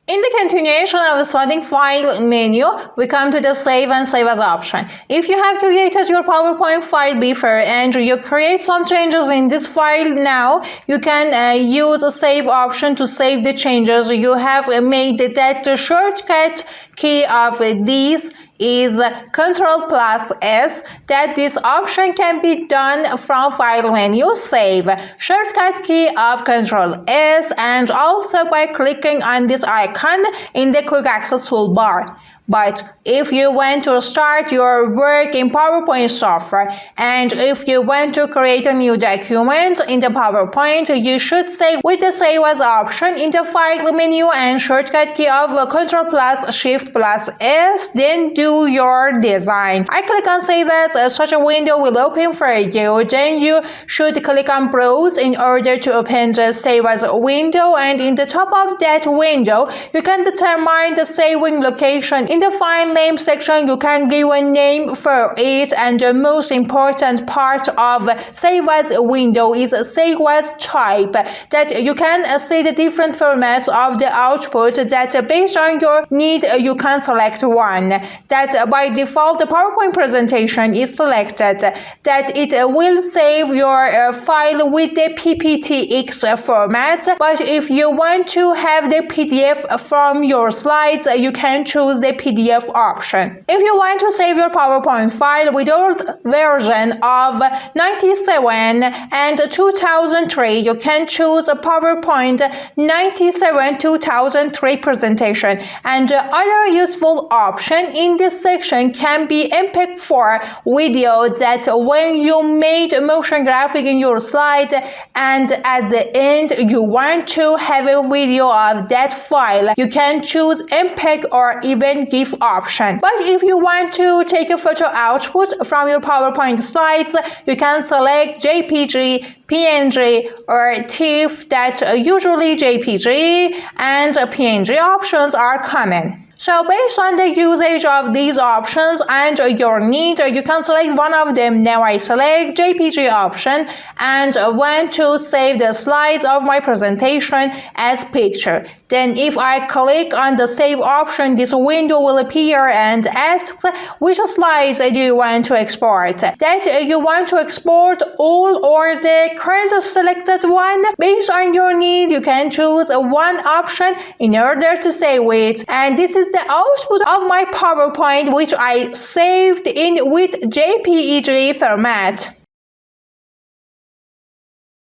In the continuation of the starting file menu, we come to the save and save as option. If you have created your PowerPoint file before and you create some changes in this file now, you can use a save option to save the changes you have made. That the shortcut key of this is Ctrl+S, that this option can be done from file menu, save, shortcut key of Ctrl+S, and also by clicking on this icon in the quick access toolbar. But if you want to start your work in PowerPoint software and if you want to create a new document in the PowerPoint, you should save with the Save As option in the File menu and shortcut key of Ctrl+Shift+S, then do your design. I click on Save As, such a window will open for you. Then you should click on Browse in order to open the Save As window, and in the top of that window, you can determine the saving location. In the file name section, you can give a name for it, and the most important part of Save As window is Save As type, that you can see the different formats of the output that based on your need you can select one. That by default the PowerPoint presentation is selected, that it will save your file with the PPTX format, but if you want to have the PDF from your slides, you can choose the PDF option. If you want to save your PowerPoint file with old version of 97 and 2003, you can choose a PowerPoint 97 2003 presentation. And the other useful option in this section can be MP4 video, that when you made a motion graphic in your slide and at the end you want to have a video of that file, you can choose MPEG or even GIF option. But if you want to take a photo output from your PowerPoint slides, you can select JPG, PNG or TIFF, that usually JPG and PNG options are common. So based on the usage of these options and your need, you can select one of them. Now I select JPG option and want to save the slides of my presentation as picture. Then if I click on the save option, this window will appear and asks which slides do you want to export. That you want to export all or the current selected one. Based on your need, you can choose one option in order to save it. And this is the output of my PowerPoint, which I saved in with JPEG format.